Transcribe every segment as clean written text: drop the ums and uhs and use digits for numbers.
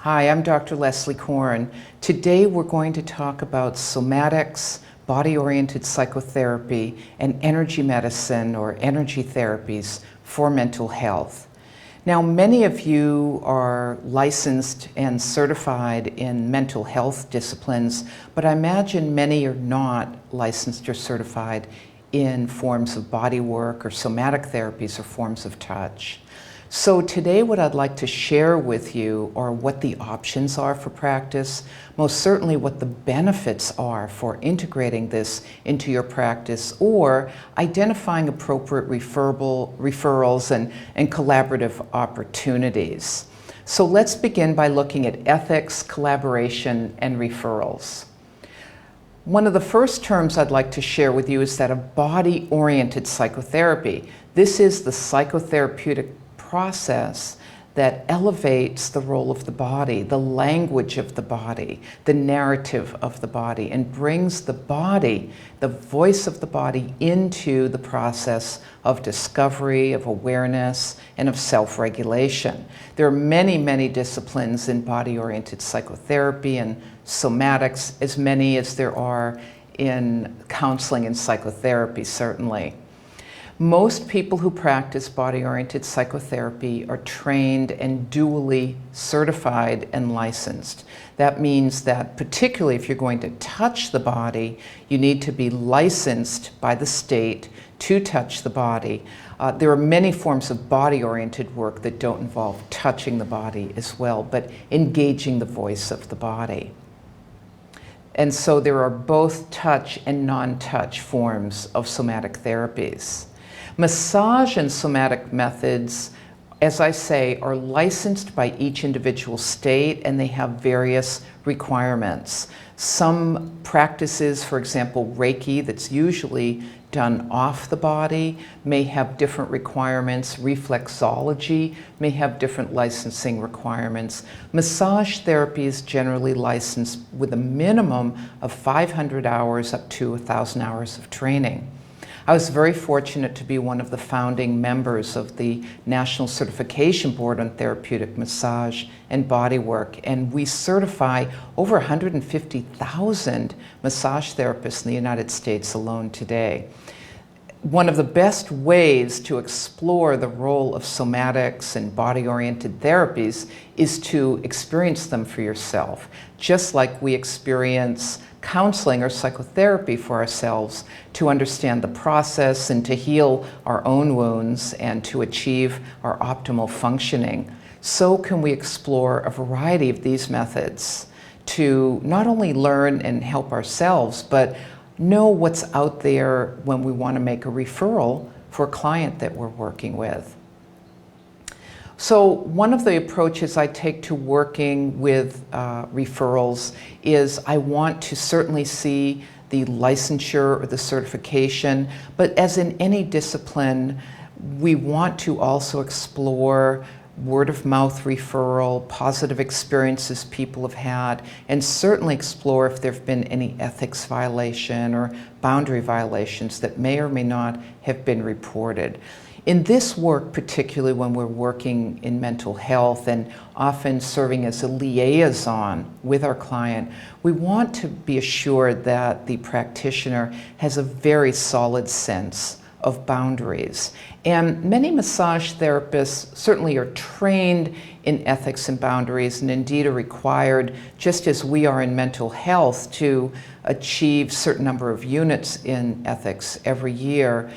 Hi, I'm Dr. Leslie Korn. Today we're going to talk about somatics, body-oriented psychotherapy, and energy medicine or energy therapies for mental health. Now, many of you are licensed and certified in mental health disciplines, but I imagine many are not licensed or certified in forms of body work or somatic therapies or forms of touch. So today what I'd like to share with you are what the options are for practice, most certainly what the benefits are for integrating this into your practice or identifying appropriate referrals and collaborative opportunities. So let's begin by looking at ethics, collaboration, and referrals. One of the first terms I'd like to share with you is that of body-oriented psychotherapy. This is the psychotherapeutic process that elevates the role of the body, the language of the body, the narrative of the body, and brings the body, the voice of the body, into the process of discovery, of awareness, and of self-regulation. There are many, many disciplines in body-oriented psychotherapy and somatics, as many as there are in counseling and psychotherapy, certainly. Most people who practice body-oriented psychotherapy are trained and dually certified and licensed. That means that particularly if you're going to touch the body, you need to be licensed by the state to touch the body. There are many forms of body-oriented work that don't involve touching the body as well, but engaging the voice of the body. And so there are both touch and non-touch forms of somatic therapies. Massage and somatic methods, as I say, are licensed by each individual state and they have various requirements. Some practices, for example, Reiki, that's usually done off the body, may have different requirements. Reflexology may have different licensing requirements. Massage therapy is generally licensed with a minimum of 500 hours up to 1,000 hours of training. I was very fortunate to be one of the founding members of the National Certification Board on Therapeutic Massage and Bodywork, and we certify over 150,000 massage therapists in the United States alone today. One of the best ways to explore the role of somatics and body-oriented therapies is to experience them for yourself, just like we experience counseling or psychotherapy for ourselves to understand the process and to heal our own wounds and to achieve our optimal functioning. So can we explore a variety of these methods to not only learn and help ourselves, but know what's out there when we want to make a referral for a client that we're working with. So one of the approaches I take to working with referrals is I want to certainly see the licensure or the certification, but as in any discipline, we want to also explore word-of-mouth referral, positive experiences people have had, and certainly explore if there have been any ethics violation or boundary violations that may or may not have been reported. In this work, particularly when we're working in mental health and often serving as a liaison with our client, we want to be assured that the practitioner has a very solid sense of boundaries. And many massage therapists certainly are trained in ethics and boundaries and indeed are required, just as we are in mental health, to achieve a certain number of units in ethics every year.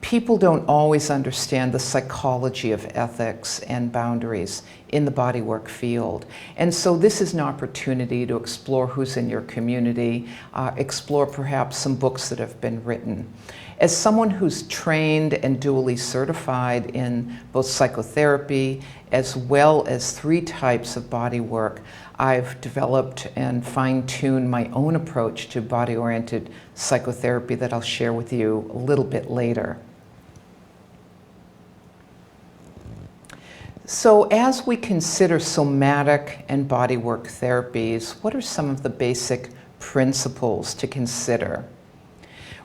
People don't always understand the psychology of ethics and boundaries in the bodywork field. And so this is an opportunity to explore who's in your community, explore perhaps some books that have been written. As someone who's trained and dually certified in both psychotherapy as well as 3 types of bodywork, I've developed and fine-tuned my own approach to body-oriented psychotherapy that I'll share with you a little bit later. So as we consider somatic and bodywork therapies, what are some of the basic principles to consider?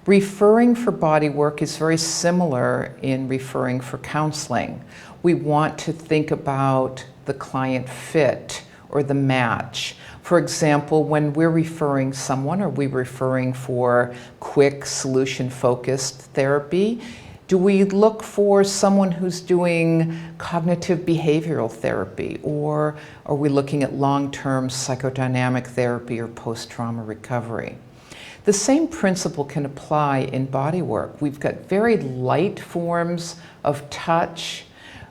Referring for bodywork is very similar in referring for counseling. We want to think about the client fit or the match. For example, when we're referring someone, or we're referring for quick solution-focused therapy, do we look for someone who's doing cognitive behavioral therapy, or are we looking at long-term psychodynamic therapy or post-trauma recovery? The same principle can apply in body work. We've got very light forms of touch.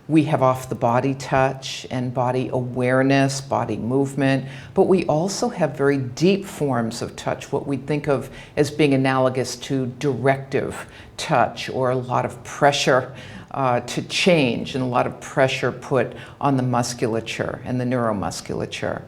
We have off-the-body touch and body awareness, body movement, but we also have very deep forms of touch, what we think of as being analogous to directive touch, or a lot of pressure to change and a lot of pressure put on the musculature and the neuromusculature.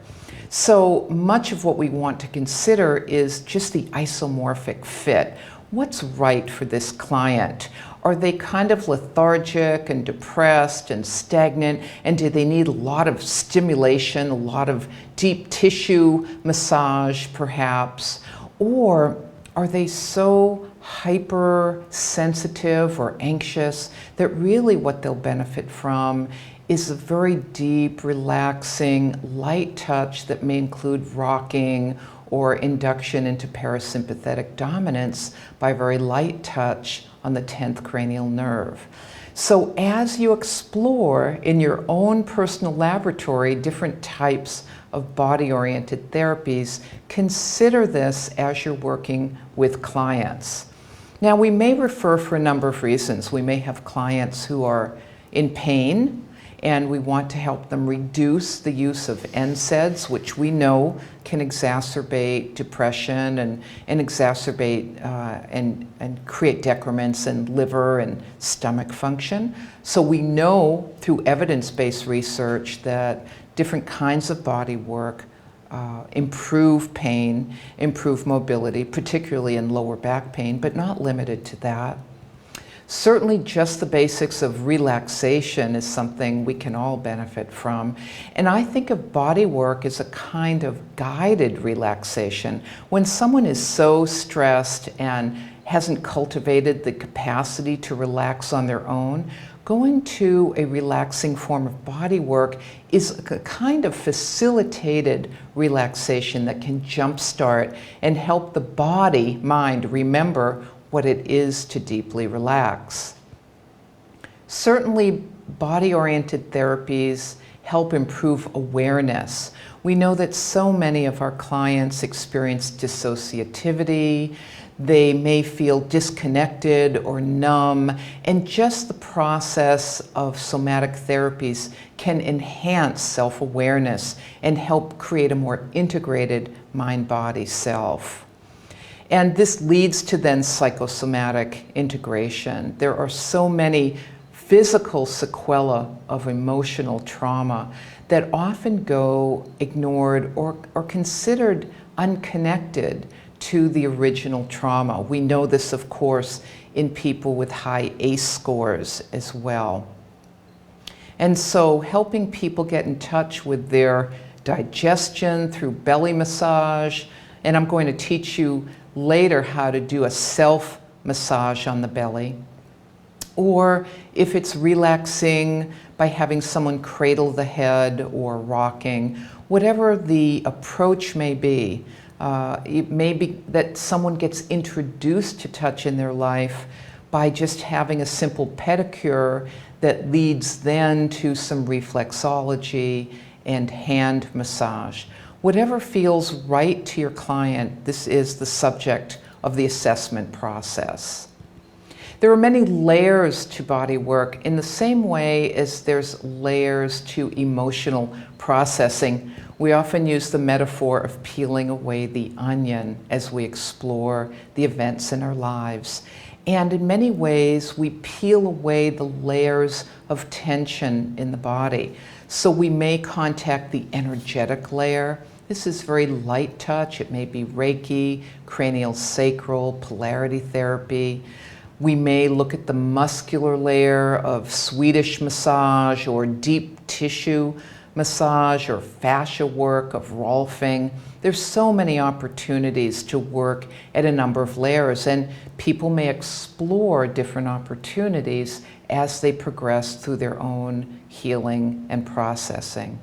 So much of what we want to consider is just the isomorphic fit. What's right for this client? Are they kind of lethargic and depressed and stagnant, and do they need a lot of stimulation, a lot of deep tissue massage perhaps? Or are they so hypersensitive or anxious that really what they'll benefit from is a very deep, relaxing, light touch that may include rocking or induction into parasympathetic dominance by very light touch on the 10th cranial nerve. So as you explore in your own personal laboratory different types of body-oriented therapies, consider this as you're working with clients. Now, we may refer for a number of reasons. We may have clients who are in pain, and we want to help them reduce the use of NSAIDs, which we know can exacerbate depression and exacerbate and create decrements in liver and stomach function. So we know through evidence-based research that different kinds of body work improve pain, improve mobility, particularly in lower back pain, but not limited to that. Certainly just the basics of relaxation is something we can all benefit from. And I think of body work as a kind of guided relaxation. When someone is so stressed and hasn't cultivated the capacity to relax on their own, going to a relaxing form of body work is a kind of facilitated relaxation that can jumpstart and help the body, mind, remember what it is to deeply relax. Certainly, body-oriented therapies help improve awareness. We know that so many of our clients experience dissociativity. They may feel disconnected or numb, and just the process of somatic therapies can enhance self-awareness and help create a more integrated mind-body self. And this leads to then psychosomatic integration. There are so many physical sequelae of emotional trauma that often go ignored or considered unconnected to the original trauma. We know this, of course, in people with high ACE scores as well. And so helping people get in touch with their digestion through belly massage, and I'm going to teach you later how to do a self-massage on the belly. Or if it's relaxing by having someone cradle the head or rocking, whatever the approach may be, it may be that someone gets introduced to touch in their life by just having a simple pedicure that leads then to some reflexology and hand massage. Whatever feels right to your client, this is the subject of the assessment process. There are many layers to body work in the same way as there's layers to emotional processing. We often use the metaphor of peeling away the onion as we explore the events in our lives. And in many ways, we peel away the layers of tension in the body. So we may contact the energetic layer. This is very light touch. It may be Reiki, cranial sacral, polarity therapy. We may look at the muscular layer of Swedish massage or deep tissue massage or fascia work of Rolfing. There's so many opportunities to work at a number of layers, and people may explore different opportunities as they progress through their own healing and processing.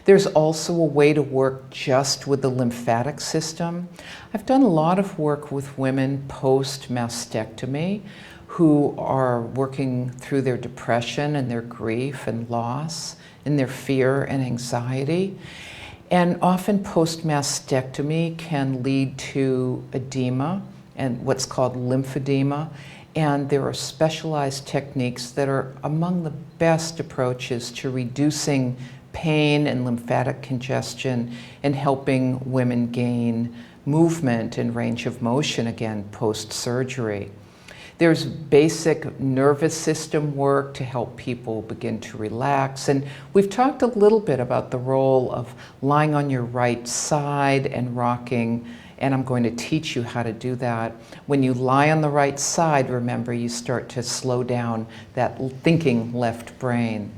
There's also a way to work just with the lymphatic system. I've done a lot of work with women post-mastectomy who are working through their depression and their grief and loss and their fear and anxiety. And often post-mastectomy can lead to edema and what's called lymphedema. And there are specialized techniques that are among the best approaches to reducing pain and lymphatic congestion and helping women gain movement and range of motion again post-surgery. There's basic nervous system work to help people begin to relax. And we've talked a little bit about the role of lying on your right side and rocking, and I'm going to teach you how to do that. When you lie on the right side, remember, you start to slow down that thinking left brain.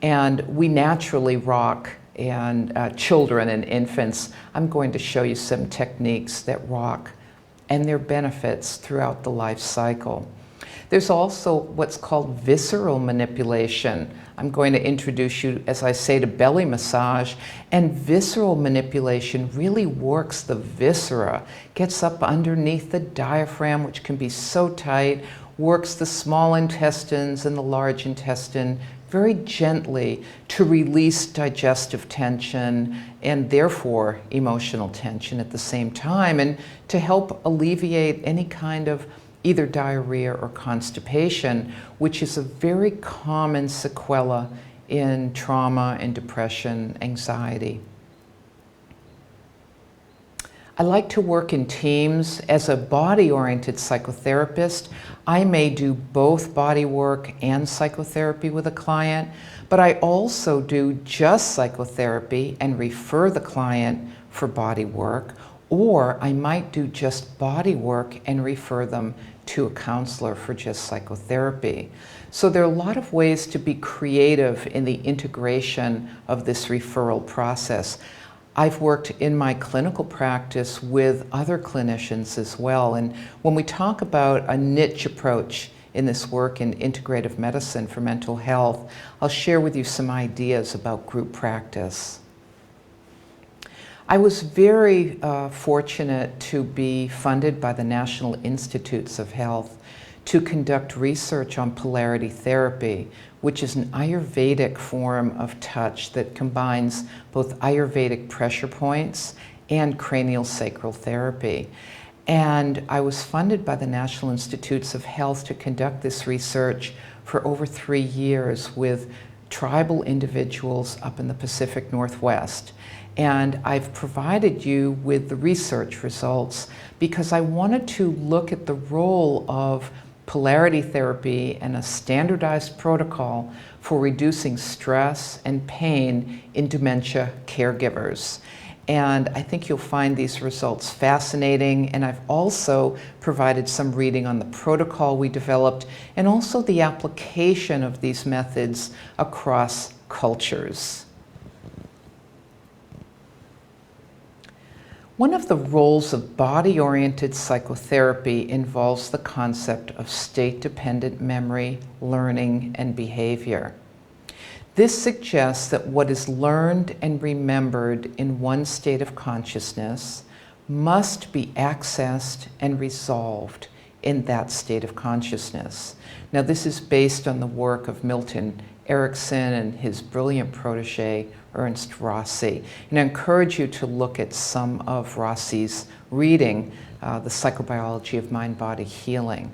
And we naturally rock, and children and infants, I'm going to show you some techniques that rock and their benefits throughout the life cycle. There's also what's called visceral manipulation. I'm going to introduce you, as I say, to belly massage, and visceral manipulation really works the viscera, gets up underneath the diaphragm, which can be so tight, works the small intestines and the large intestine very gently to release digestive tension and therefore emotional tension at the same time, and to help alleviate any kind of either diarrhea or constipation, which is a very common sequela in trauma and depression, anxiety. I like to work in teams. As a body-oriented psychotherapist, I may do both body work and psychotherapy with a client, but I also do just psychotherapy and refer the client for body work, or I might do just body work and refer them to a counselor for just psychotherapy. So there are a lot of ways to be creative in the integration of this referral process. I've worked in my clinical practice with other clinicians as well, and when we talk about a niche approach in this work in integrative medicine for mental health, I'll share with you some ideas about group practice. I was very fortunate to be funded by the National Institutes of Health to conduct research on polarity therapy, which is an Ayurvedic form of touch that combines both Ayurvedic pressure points and cranial sacral therapy. And I was funded by the National Institutes of Health to conduct this research for over 3 years with tribal individuals up in the Pacific Northwest. And I've provided you with the research results because I wanted to look at the role of polarity therapy and a standardized protocol for reducing stress and pain in dementia caregivers. And I think you'll find these results fascinating. And I've also provided some reading on the protocol we developed and also the application of these methods across cultures. One of the roles of body-oriented psychotherapy involves the concept of state-dependent memory, learning, and behavior. This suggests that what is learned and remembered in one state of consciousness must be accessed and resolved in that state of consciousness. Now, this is based on the work of Milton Erickson and his brilliant protege, Ernst Rossi. And I encourage you to look at some of Rossi's reading, The Psychobiology of Mind-Body Healing.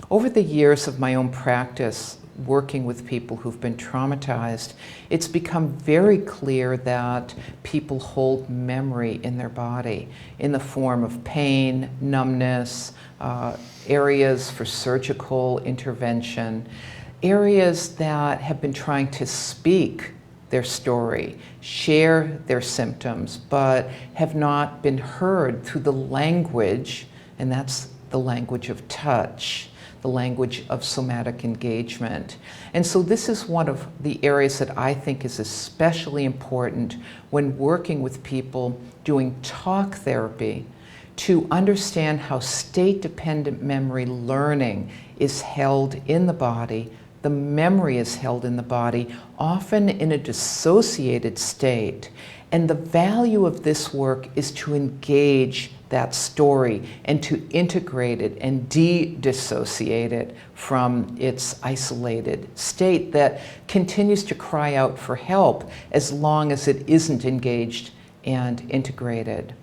Over the years of my own practice, working with people who've been traumatized, it's become very clear that people hold memory in their body in the form of pain, numbness, areas for surgical intervention, areas that have been trying to speak their story, share their symptoms, but have not been heard through the language, and that's the language of touch, the language of somatic engagement. And so this is one of the areas that I think is especially important when working with people doing talk therapy, to understand how state-dependent memory learning is held in the body the memory is held in the body, often in a dissociated state. And the value of this work is to engage that story and to integrate it and de-dissociate it from its isolated state that continues to cry out for help as long as it isn't engaged and integrated.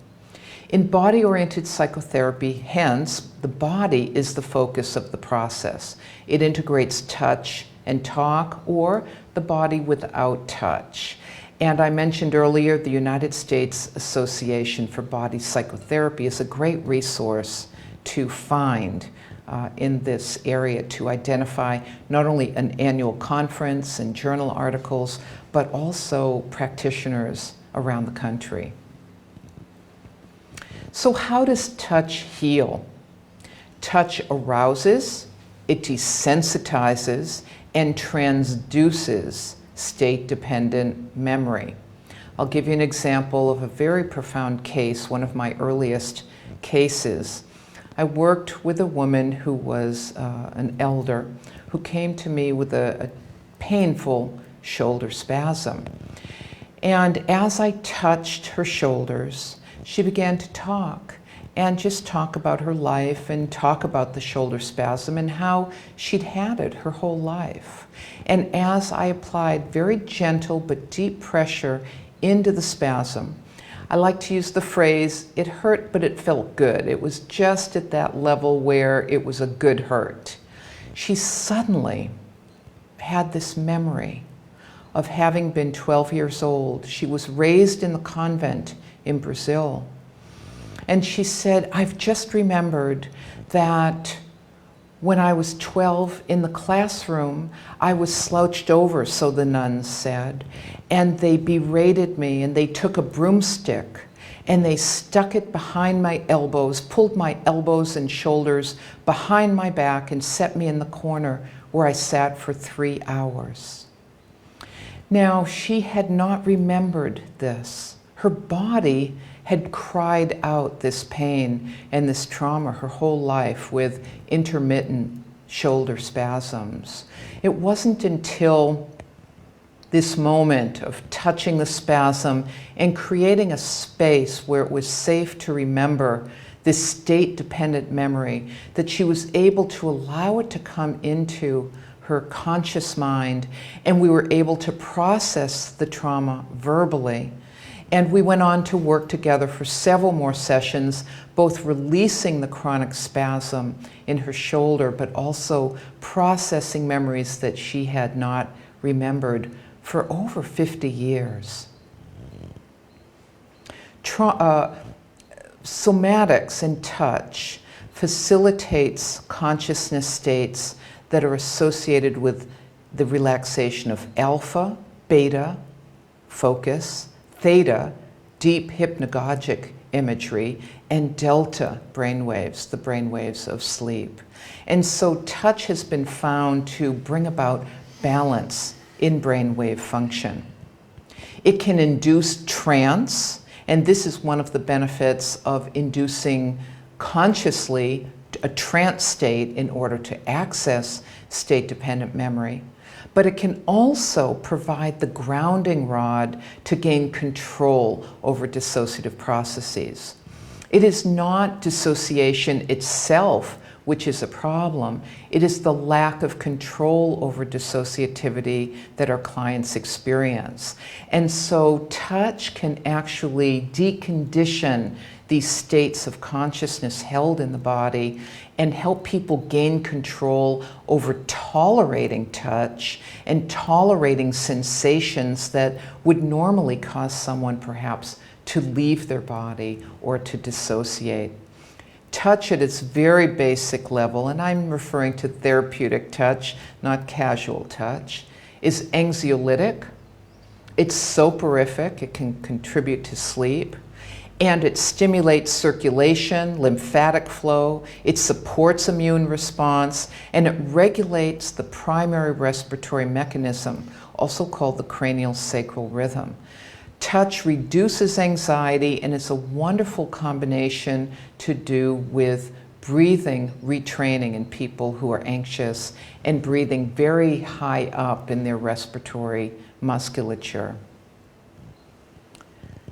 In body-oriented psychotherapy, hence, the body is the focus of the process. It integrates touch and talk, or the body without touch. And I mentioned earlier, the United States Association for Body Psychotherapy is a great resource to find in this area to identify not only an annual conference and journal articles, but also practitioners around the country. So how does touch heal? Touch arouses, it desensitizes, and transduces state-dependent memory. I'll give you an example of a very profound case, one of my earliest cases. I worked with a woman who was an elder who came to me with a painful shoulder spasm. And as I touched her shoulders, she began to talk and just talk about her life and talk about the shoulder spasm and how she'd had it her whole life. And as I applied very gentle but deep pressure into the spasm, I like to use the phrase, it hurt but it felt good. It was just at that level where it was a good hurt. She suddenly had this memory of having been 12 years old. She was raised in the convent in Brazil. And she said, I've just remembered that when I was 12 in the classroom, I was slouched over, so the nuns said, and they berated me, and they took a broomstick and they stuck it behind my elbows, pulled my elbows and shoulders behind my back and set me in the corner where I sat for 3 hours. Now, she had not remembered this. Her body had cried out this pain and this trauma her whole life with intermittent shoulder spasms. It wasn't until this moment of touching the spasm and creating a space where it was safe to remember this state-dependent memory that she was able to allow it to come into her conscious mind, and we were able to process the trauma verbally. And we went on to work together for several more sessions, both releasing the chronic spasm in her shoulder, but also processing memories that she had not remembered for over 50 years. Somatics and touch facilitates consciousness states that are associated with the relaxation of alpha, beta, focus, theta, deep hypnagogic imagery, and delta brainwaves, the brainwaves of sleep. And so touch has been found to bring about balance in brainwave function. It can induce trance, and this is one of the benefits of inducing consciously a trance state in order to access state-dependent memory. But it can also provide the grounding rod to gain control over dissociative processes. It is not dissociation itself which is a problem. It is the lack of control over dissociativity that our clients experience. And so touch can actually decondition these states of consciousness held in the body and help people gain control over tolerating touch and tolerating sensations that would normally cause someone perhaps to leave their body or to dissociate. Touch at its very basic level, and I'm referring to therapeutic touch, not casual touch, is anxiolytic. It's soporific. It can contribute to sleep. And it stimulates circulation, lymphatic flow, it supports immune response, and it regulates the primary respiratory mechanism, also called the cranial sacral rhythm. Touch reduces anxiety, and it's a wonderful combination to do with breathing retraining in people who are anxious, and breathing very high up in their respiratory musculature.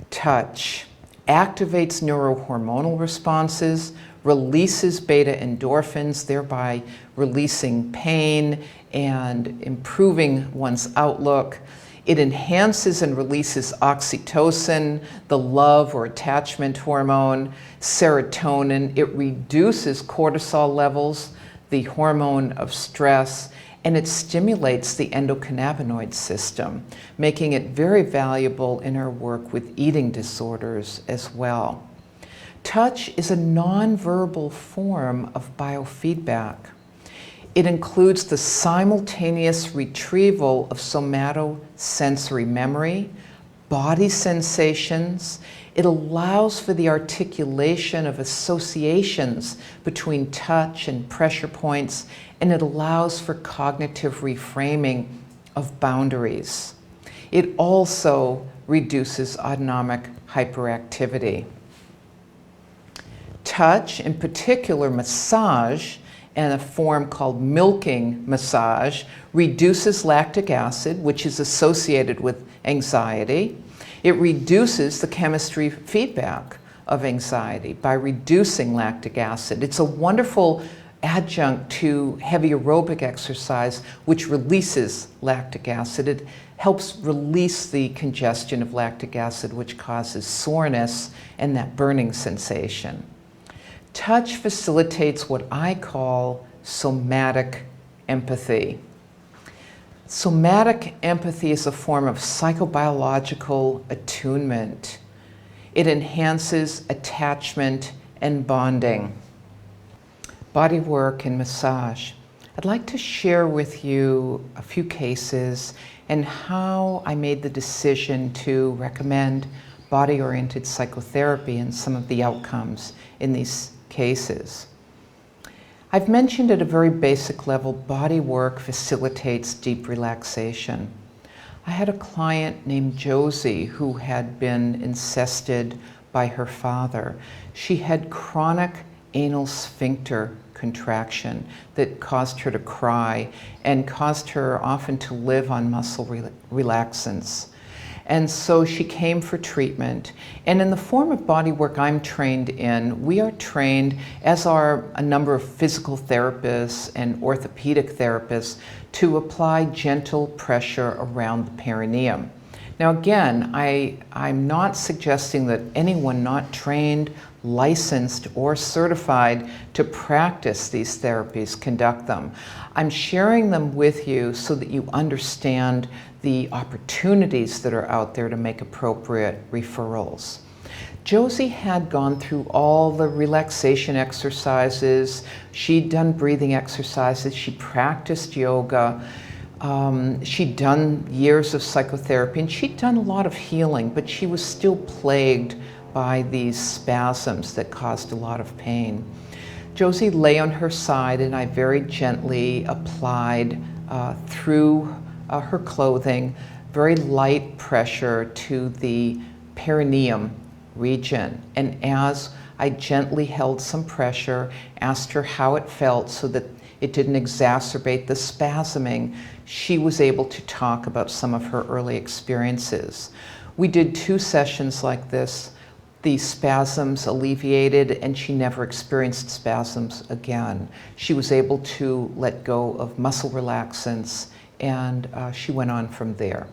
Touch activates neurohormonal responses, releases beta endorphins, thereby releasing pain and improving one's outlook. It enhances and releases oxytocin, the love or attachment hormone, serotonin. It reduces cortisol levels, the hormone of stress, and it stimulates the endocannabinoid system, making it very valuable in our work with eating disorders as well. Touch is a nonverbal form of biofeedback. It includes the simultaneous retrieval of somatosensory memory, body sensations. It allows for the articulation of associations between touch and pressure points, and it allows for cognitive reframing of boundaries. It also reduces autonomic hyperactivity. Touch, in particular massage, and a form called milking massage, reduces lactic acid, which is associated with anxiety. It reduces the chemistry feedback of anxiety by reducing lactic acid. It's a wonderful adjunct to heavy aerobic exercise, which releases lactic acid. It helps release the congestion of lactic acid, which causes soreness and that burning sensation. Touch facilitates what I call somatic empathy. Somatic empathy is a form of psychobiological attunement. It enhances attachment and bonding. Body work and massage. I'd like to share with you a few cases and how I made the decision to recommend body-oriented psychotherapy and some of the outcomes in these cases. I've mentioned at a very basic level, body work facilitates deep relaxation. I had a client named Josie who had been incested by her father. She had chronic anal sphincter contraction that caused her to cry and caused her often to live on muscle relaxants. And so she came for treatment. And in the form of body work I'm trained in, we are trained, as are a number of physical therapists and orthopedic therapists, to apply gentle pressure around the perineum. Now again, I'm not suggesting that anyone not trained, licensed, or certified to practice these therapies conduct them. I'm sharing them with you so that you understand the opportunities that are out there to make appropriate referrals. Josie had gone through all the relaxation exercises. She'd done breathing exercises. She practiced yoga. She'd done years of psychotherapy, and she'd done a lot of healing, but she was still plagued by these spasms that caused a lot of pain. Josie lay on her side, and I very gently applied through her clothing very light pressure to the perineum region. And as I gently held some pressure, asked her how it felt so that it didn't exacerbate the spasming, she was able to talk about some of her early experiences. We did 2 sessions like this. The spasms alleviated, and she never experienced spasms again. She was able to let go of muscle relaxants, and she went on from there.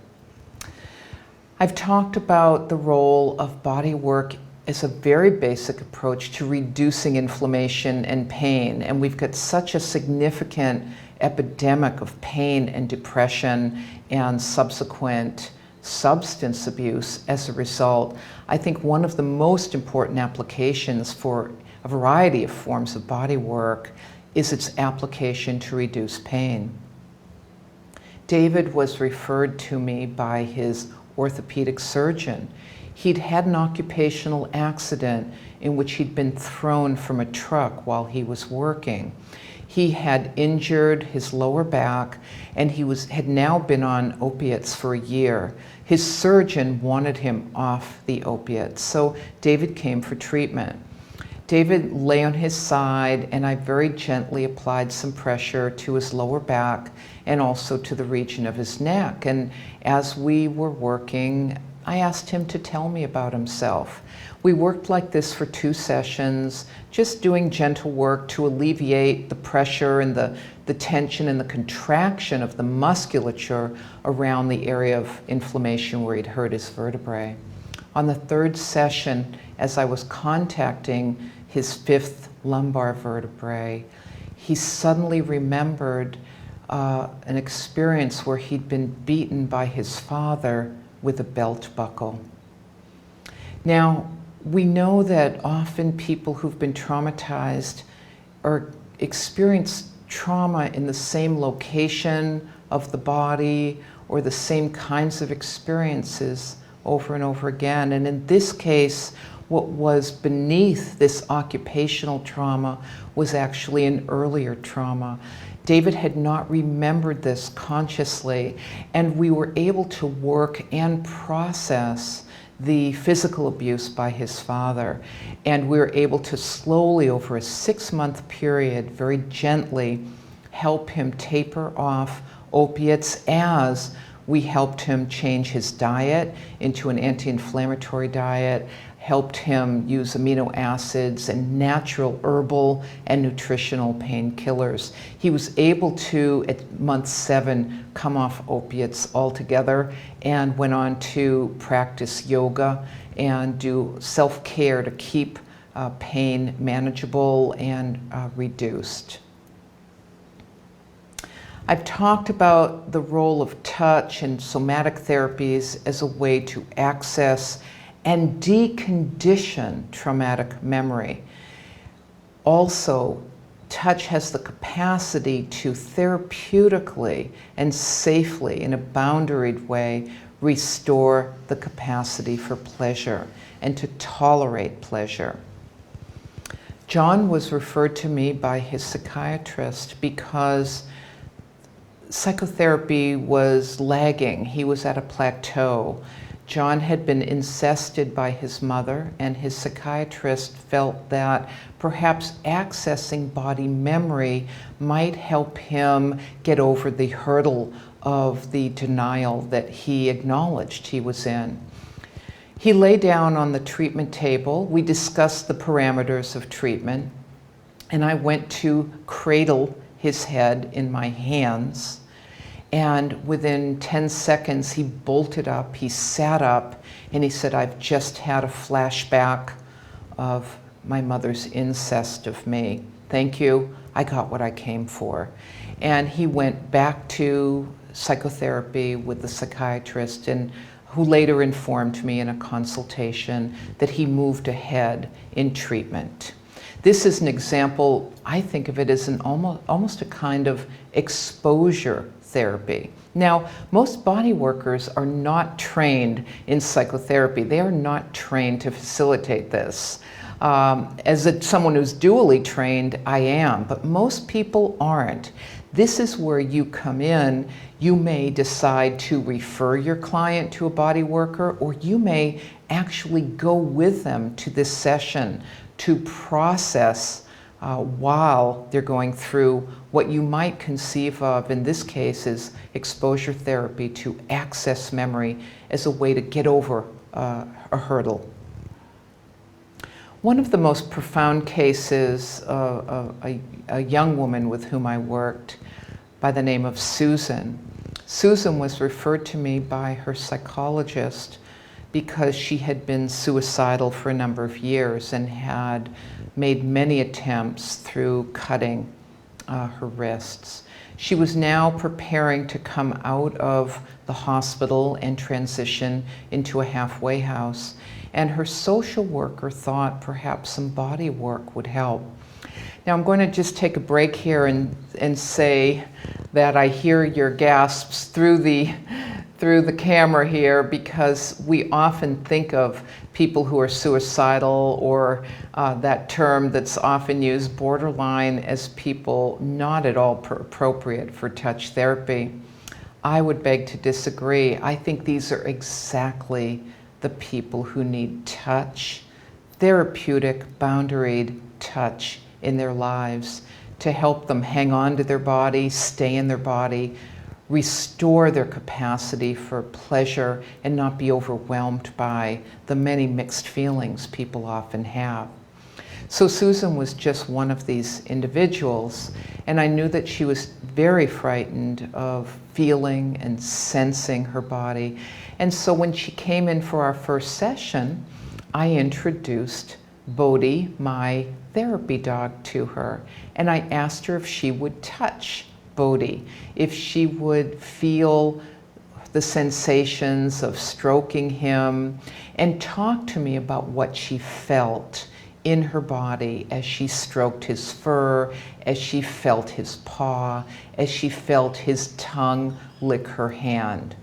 I've talked about the role of body work as a very basic approach to reducing inflammation and pain, and we've got such a significant epidemic of pain and depression and subsequent substance abuse as a result. I think one of the most important applications for a variety of forms of body work is its application to reduce pain. David was referred to me by his orthopedic surgeon. He'd had an occupational accident in which he'd been thrown from a truck while he was working. He had injured his lower back, and he had now been on opiates for a year. His surgeon wanted him off the opiates, so David came for treatment. David lay on his side, and I very gently applied some pressure to his lower back and also to the region of his neck. And as we were working, I asked him to tell me about himself. We worked like this for 2 sessions, just doing gentle work to alleviate the pressure and the tension and the contraction of the musculature around the area of inflammation where he'd hurt his vertebrae. On the 3rd session, as I was contacting his 5th lumbar vertebrae, he suddenly remembered an experience where he'd been beaten by his father with a belt buckle. Now, we know that often people who've been traumatized or experience trauma in the same location of the body or the same kinds of experiences over and over again. And in this case, what was beneath this occupational trauma was actually an earlier trauma. David had not remembered this consciously, and we were able to work and process the physical abuse by his father. And we were able to slowly, over a 6-month period, very gently help him taper off opiates as we helped him change his diet into an anti-inflammatory diet, helped him use amino acids and natural herbal and nutritional painkillers. He was able to, at month 7, come off opiates altogether and went on to practice yoga and do self-care to keep pain manageable and reduced. I've talked about the role of touch and somatic therapies as a way to access and decondition traumatic memory. Also, touch has the capacity to therapeutically and safely, in a boundaried way, restore the capacity for pleasure and to tolerate pleasure. John was referred to me by his psychiatrist because psychotherapy was lagging. He was at a plateau. John had been incested by his mother, and his psychiatrist felt that perhaps accessing body memory might help him get over the hurdle of the denial that he acknowledged he was in. He lay down on the treatment table. We discussed the parameters of treatment, and I went to cradle his head in my hands. And within 10 seconds, he bolted up, he sat up, and he said, "I've just had a flashback of my mother's incest of me. Thank you, I got what I came for." And he went back to psychotherapy with the psychiatrist, and who later informed me in a consultation that he moved ahead in treatment. This is an example, I think of it as an almost a kind of exposure therapy. Now, most body workers are not trained in psychotherapy. They are not trained to facilitate this. Someone who's dually trained, I am, but most people aren't. This is where you come in. You may decide to refer your client to a body worker, or you may actually go with them to this session to process while they're going through what you might conceive of, in this case, is exposure therapy to access memory as a way to get over a hurdle. One of the most profound cases, a young woman with whom I worked by the name of Susan. Susan was referred to me by her psychologist because she had been suicidal for a number of years and had made many attempts through cutting her wrists. She was now preparing to come out of the hospital and transition into a halfway house, and her social worker thought perhaps some body work would help. Now I'm going to just take a break here and say that I hear your gasps through the camera here, because we often think of people who are suicidal, or that term that's often used, borderline, as people not at all appropriate for touch therapy. I would beg to disagree. I think these are exactly the people who need touch therapeutic, boundaried touch in their lives to help them hang on to their body, stay in their body, restore their capacity for pleasure, and not be overwhelmed by the many mixed feelings people often have. So Susan was just one of these individuals, and I knew that she was very frightened of feeling and sensing her body. And so when she came in for our first session, I introduced Bodhi, my therapy dog, to her, and I asked her if she would touch Bodhi, if she would feel the sensations of stroking him, and talk to me about what she felt in her body as she stroked his fur, as she felt his paw, as she felt his tongue lick her hand.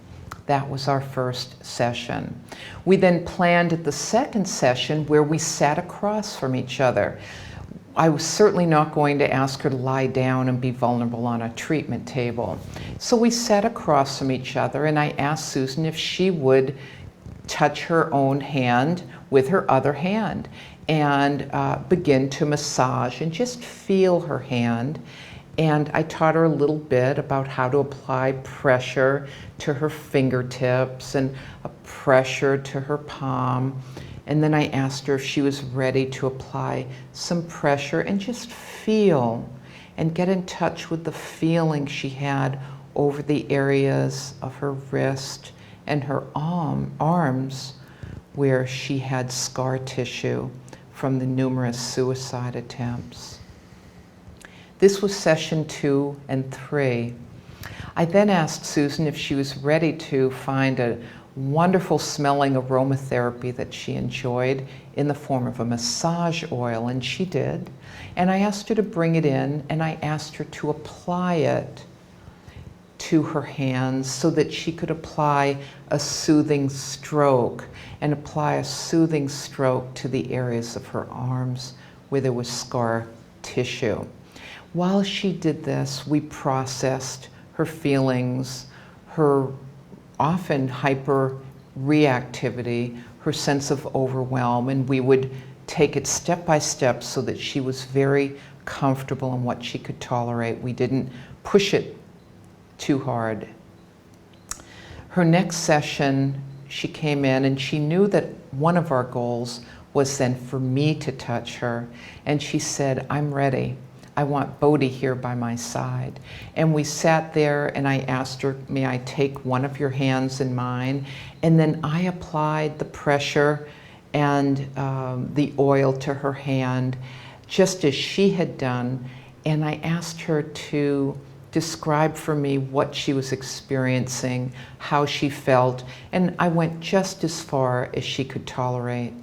That was our first session. We then planned at the second session where we sat across from each other. I was certainly not going to ask her to lie down and be vulnerable on a treatment table. So we sat across from each other, and I asked Susan if she would touch her own hand with her other hand and begin to massage and just feel her hand. And I taught her a little bit about how to apply pressure to her fingertips and a pressure to her palm. And then I asked her if she was ready to apply some pressure and just feel and get in touch with the feeling she had over the areas of her wrist and her arms where she had scar tissue from the numerous suicide attempts. This was session 2 and 3. I then asked Susan if she was ready to find a wonderful smelling aromatherapy that she enjoyed in the form of a massage oil, and she did. And I asked her to bring it in, and I asked her to apply it to her hands so that she could apply a soothing stroke and apply a soothing stroke to the areas of her arms where there was scar tissue. While she did this, we processed her feelings, her often hyper reactivity, her sense of overwhelm, and we would take it step by step so that she was very comfortable in what she could tolerate. We didn't push it too hard. Her next session, she came in and she knew that one of our goals was then for me to touch her, and she said, "I'm ready. I want Bodhi here by my side." And we sat there and I asked her, "May I take one of your hands in mine?" And then I applied the pressure and the oil to her hand, just as she had done. And I asked her to describe for me what she was experiencing, how she felt, and I went just as far as she could tolerate.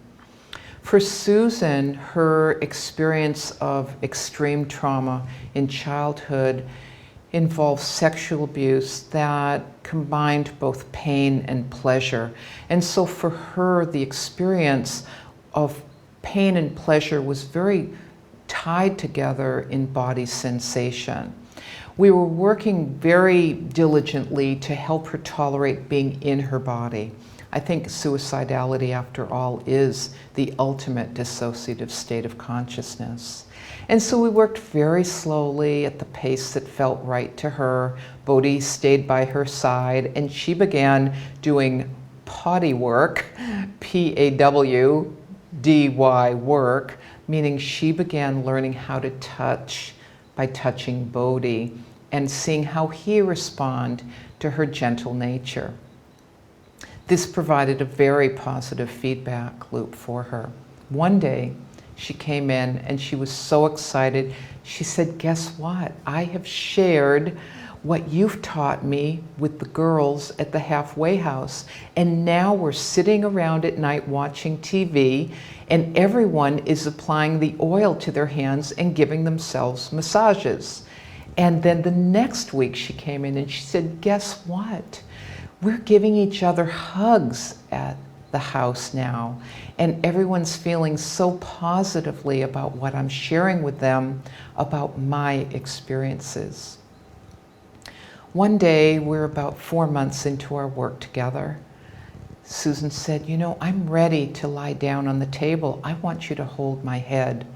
For Susan, her experience of extreme trauma in childhood involved sexual abuse that combined both pain and pleasure. And so for her, the experience of pain and pleasure was very tied together in body sensation. We were working very diligently to help her tolerate being in her body. I think suicidality, after all, is the ultimate dissociative state of consciousness. And so we worked very slowly at the pace that felt right to her. Bodhi stayed by her side, and she began doing potty work, P-A-W-D-Y work, meaning she began learning how to touch by touching Bodhi and seeing how he responded to her gentle nature. This provided a very positive feedback loop for her. One day, she came in and she was so excited. She said, "Guess what? I have shared what you've taught me with the girls at the halfway house, and now we're sitting around at night watching TV, and everyone is applying the oil to their hands and giving themselves massages." And then the next week she came in and she said, "Guess what? We're giving each other hugs at the house now, and everyone's feeling so positively about what I'm sharing with them about my experiences." One day, we're about 4 months into our work together. Susan said, you know, I'm ready to lie down on the table. I want you to hold my head.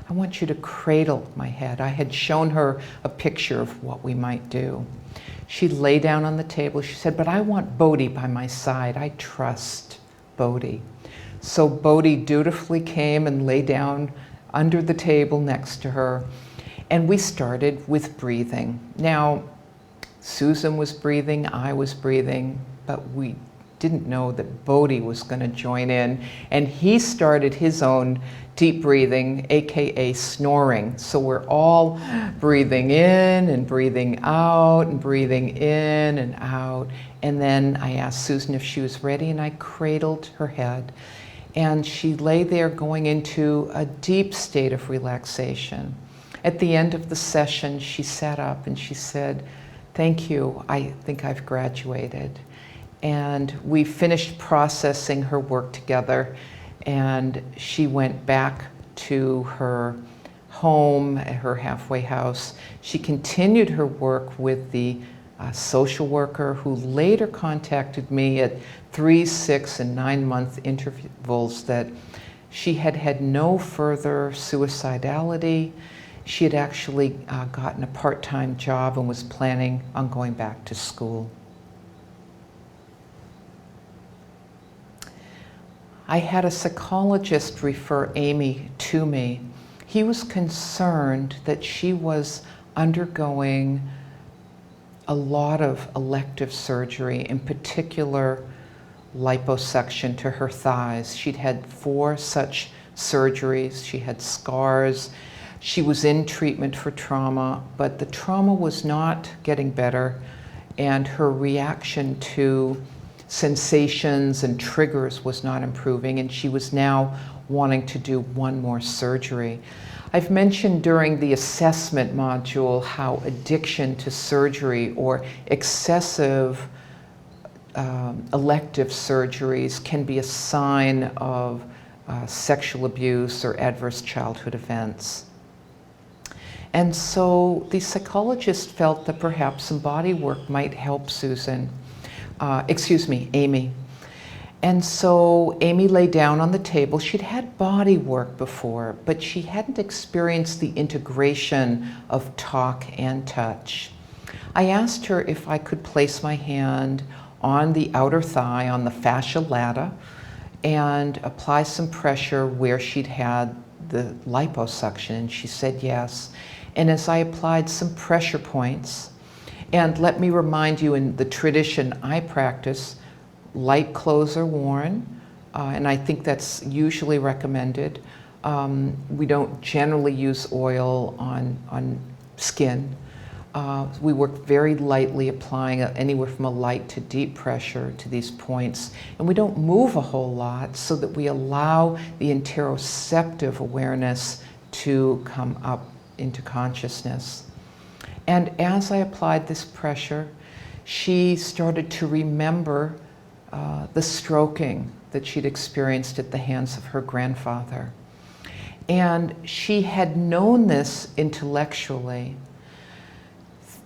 I want you to cradle my head. I had shown her a picture of what we might do. She lay down on the table. She said, but I want Bodhi by my side. I trust Bodhi. So Bodhi dutifully came and lay down under the table next to her. And we started with breathing. Now, Susan was breathing, I was breathing, but we didn't know that Bodhi was going to join in. And he started his own deep breathing, aka snoring. So we're all breathing in and breathing out and breathing in and out. And then I asked Susan if she was ready, and I cradled her head. And she lay there going into a deep state of relaxation. At the end of the session, she sat up and she said, thank you, I think I've graduated. And we finished processing her work together, and she went back to her home, her halfway house. She continued her work with the social worker, who later contacted me at 3, 6, and 9-month intervals that she had had no further suicidality. She had actually gotten a part-time job and was planning on going back to school. I had a psychologist refer Amy to me. He was concerned that she was undergoing a lot of elective surgery, in particular liposuction to her thighs. She'd had 4 such surgeries. She had scars. She was in treatment for trauma, but the trauma was not getting better, and her reaction to sensations and triggers was not improving, and she was now wanting to do 1 more surgery. I've mentioned during the assessment module how addiction to surgery or excessive elective surgeries can be a sign of sexual abuse or adverse childhood events. And so the psychologist felt that perhaps some body work might help Amy. And so Amy lay down on the table. She'd had body work before, but she hadn't experienced the integration of talk and touch. I asked her if I could place my hand on the outer thigh, on the fascia lata, and apply some pressure where she'd had the liposuction, and she said yes. And as I applied some pressure points, and let me remind you, in the tradition I practice, light clothes are worn, and I think that's usually recommended. We don't generally use oil on skin. We work very lightly, applying anywhere from a light to deep pressure to these points. And we don't move a whole lot, so that we allow the interoceptive awareness to come up into consciousness. And as I applied this pressure, she started to remember the stroking that she'd experienced at the hands of her grandfather. And she had known this intellectually,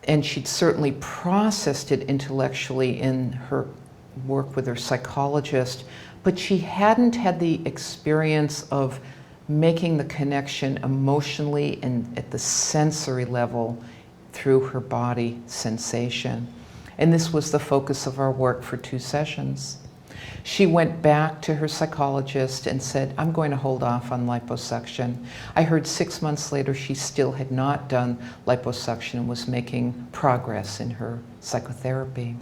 and she'd certainly processed it intellectually in her work with her psychologist, but she hadn't had the experience of making the connection emotionally and at the sensory level through her body sensation. And this was the focus of our work for 2 sessions. She went back to her psychologist and said, I'm going to hold off on liposuction. I heard 6 months later she still had not done liposuction and was making progress in her psychotherapy.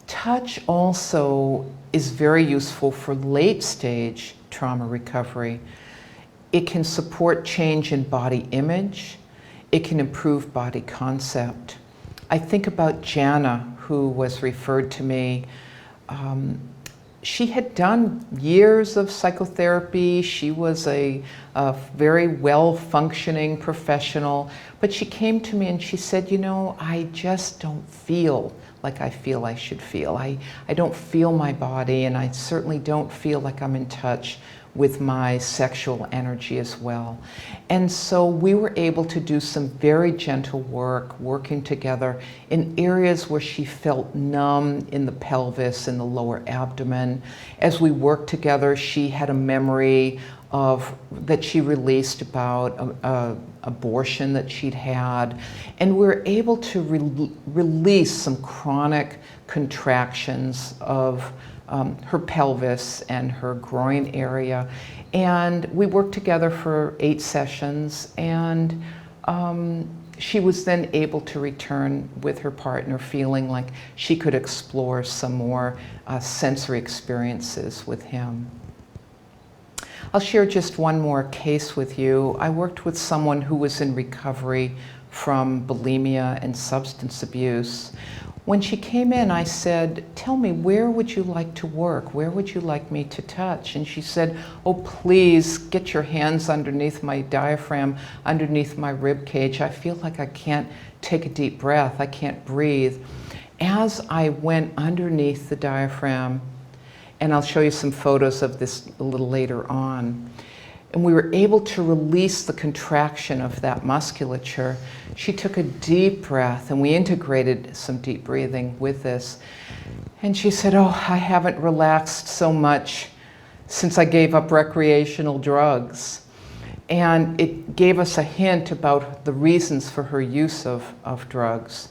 Touch also is very useful for late-stage trauma recovery. It can support change in body image. It can improve body concept. I think about Jana, who was referred to me. She had done years of psychotherapy. She was a very well-functioning professional, but she came to me and she said, you know, I just don't feel like I feel I should feel. I don't feel my body, and I certainly don't feel like I'm in touch with my sexual energy as well. And so we were able to do some very gentle work, working together in areas where she felt numb in the pelvis and the lower abdomen. As we worked together, she had a memory that she released about abortion that she'd had, and we were able to release some chronic contractions of her pelvis and her groin area. And we worked together for 8 sessions, and she was then able to return with her partner feeling like she could explore some more sensory experiences with him. I'll share just one more case with you. I worked with someone who was in recovery from bulimia and substance abuse. When she came in, I said, "Tell me, where would you like to work? Where would you like me to touch?" And she said, "Oh, please get your hands underneath my diaphragm, underneath my rib cage. I feel like I can't take a deep breath. I can't breathe." As I went underneath the diaphragm, and I'll show you some photos of this a little later on, and we were able to release the contraction of that musculature, she took a deep breath, and we integrated some deep breathing with this. And she said, "Oh, I haven't relaxed so much since I gave up recreational drugs." And it gave us a hint about the reasons for her use of drugs.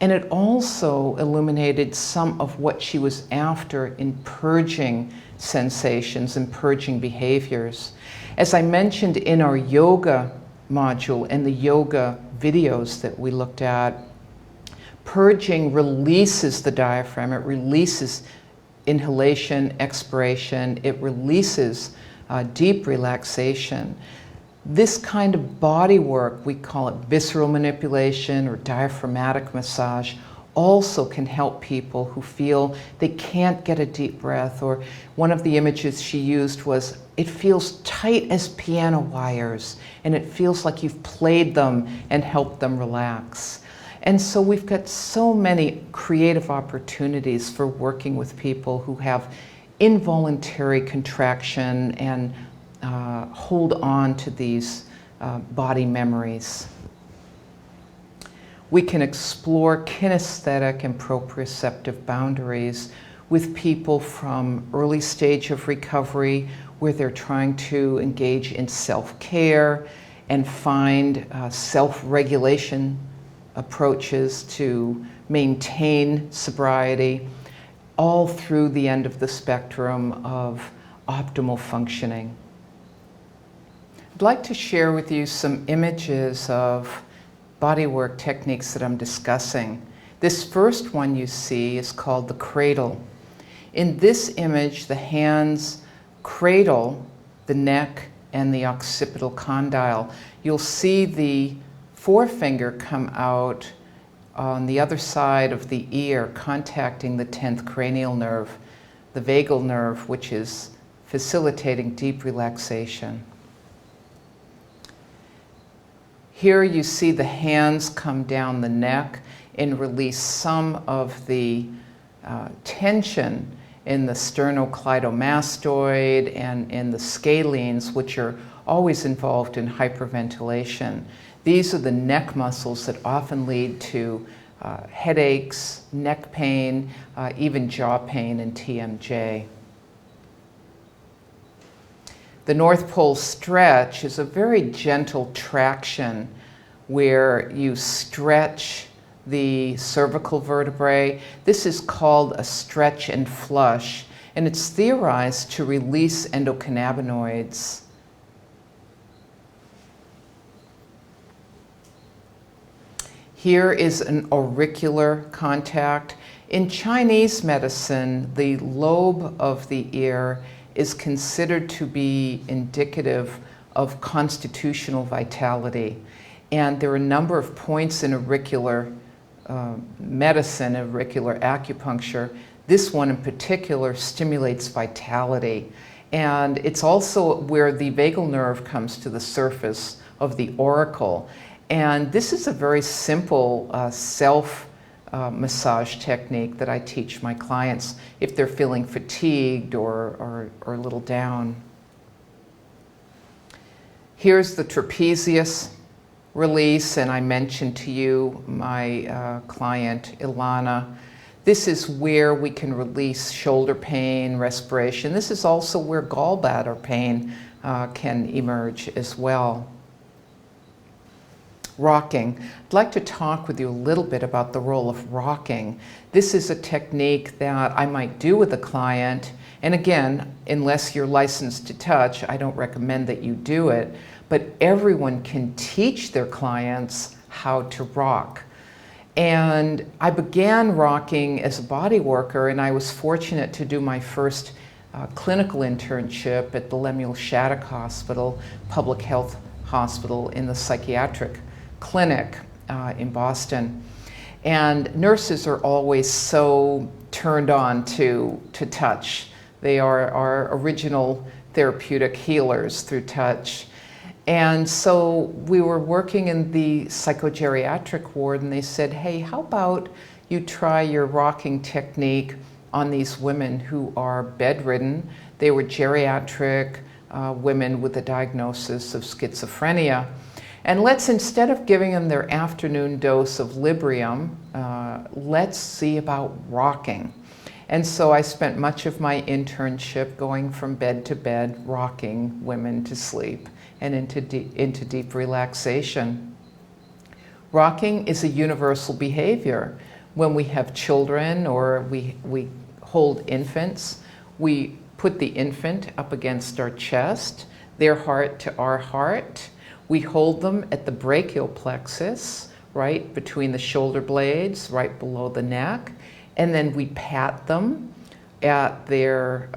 And it also illuminated some of what she was after in purging sensations and purging behaviors. As I mentioned in our yoga module and the yoga videos that we looked at, purging releases the diaphragm. It releases inhalation, expiration. It releases deep relaxation. This kind of body work, we call it visceral manipulation or diaphragmatic massage, also can help people who feel they can't get a deep breath. Or one of the images she used was, it feels tight as piano wires, and it feels like you've played them and helped them relax. And so we've got so many creative opportunities for working with people who have involuntary contraction and hold on to these body memories. We can explore kinesthetic and proprioceptive boundaries with people from early stage of recovery where they're trying to engage in self-care and find self-regulation approaches to maintain sobriety, all through the end of the spectrum of optimal functioning. I'd like to share with you some images of bodywork techniques that I'm discussing. This first one you see is called the cradle. In this image, the hands cradle the neck and the occipital condyle. You'll see the forefinger come out on the other side of the ear, contacting the 10th cranial nerve, the vagal nerve, which is facilitating deep relaxation. Here you see the hands come down the neck and release some of the tension in the sternocleidomastoid and in the scalenes, which are always involved in hyperventilation. These are the neck muscles that often lead to headaches, neck pain, even jaw pain and TMJ. The North Pole stretch is a very gentle traction where you stretch the cervical vertebrae. This is called a stretch and flush, and it's theorized to release endocannabinoids. Here is an auricular contact. In Chinese medicine, the lobe of the ear is considered to be indicative of constitutional vitality. And there are a number of points in auricular medicine, auricular acupuncture. This one in particular stimulates vitality. And it's also where the vagal nerve comes to the surface of the auricle. And this is a very simple massage technique that I teach my clients if they're feeling fatigued or a little down. Here's the trapezius release, and I mentioned to you my client Ilana. This is where we can release shoulder pain, respiration. This is also where gallbladder pain can emerge as well. Rocking. I'd like to talk with you a little bit about the role of rocking. This is a technique that I might do with a client, and again, unless you're licensed to touch, I don't recommend that you do it, but everyone can teach their clients how to rock. And I began rocking as a body worker, and I was fortunate to do my first clinical internship at the Lemuel Shattuck Hospital, public health hospital in the psychiatric clinic in Boston. And nurses are always so turned on to touch. They are our original therapeutic healers through touch. And so we were working in the psychogeriatric ward, and they said, hey, how about you try your rocking technique on these women who are bedridden. They were geriatric women with a diagnosis of schizophrenia. And let's, instead of giving them their afternoon dose of Librium, let's see about rocking. And so I spent much of my internship going from bed to bed, rocking women to sleep and into deep relaxation. Rocking is a universal behavior. When we have children or we hold infants, we put the infant up against our chest, their heart to our heart. We hold them at the brachial plexus, right between the shoulder blades, right below the neck, and then we pat them at the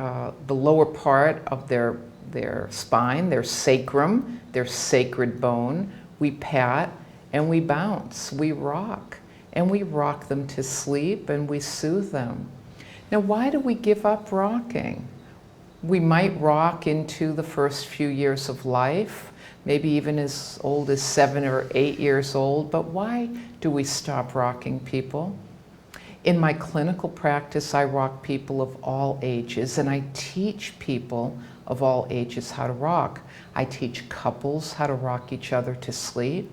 lower part of their spine, their sacrum, their sacred bone. We pat and we bounce, we rock, and we rock them to sleep and we soothe them. Now, why do we give up rocking? We might rock into the first few years of life, maybe even as old as 7 or 8 years old, but why do we stop rocking people? In my clinical practice, I rock people of all ages, and I teach people of all ages how to rock. I teach couples how to rock each other to sleep.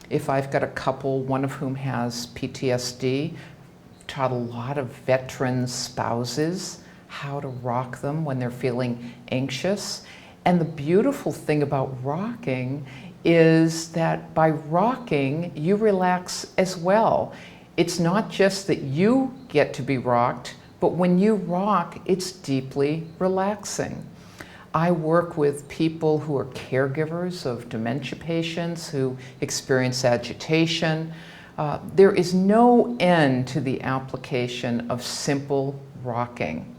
If I've got a couple, one of whom has PTSD, I've taught a lot of veteran spouses how to rock them when they're feeling anxious. And the beautiful thing about rocking is that by rocking, you relax as well. It's not just that you get to be rocked, but when you rock, it's deeply relaxing. I work with people who are caregivers of dementia patients who experience agitation. There is no end to the application of simple rocking.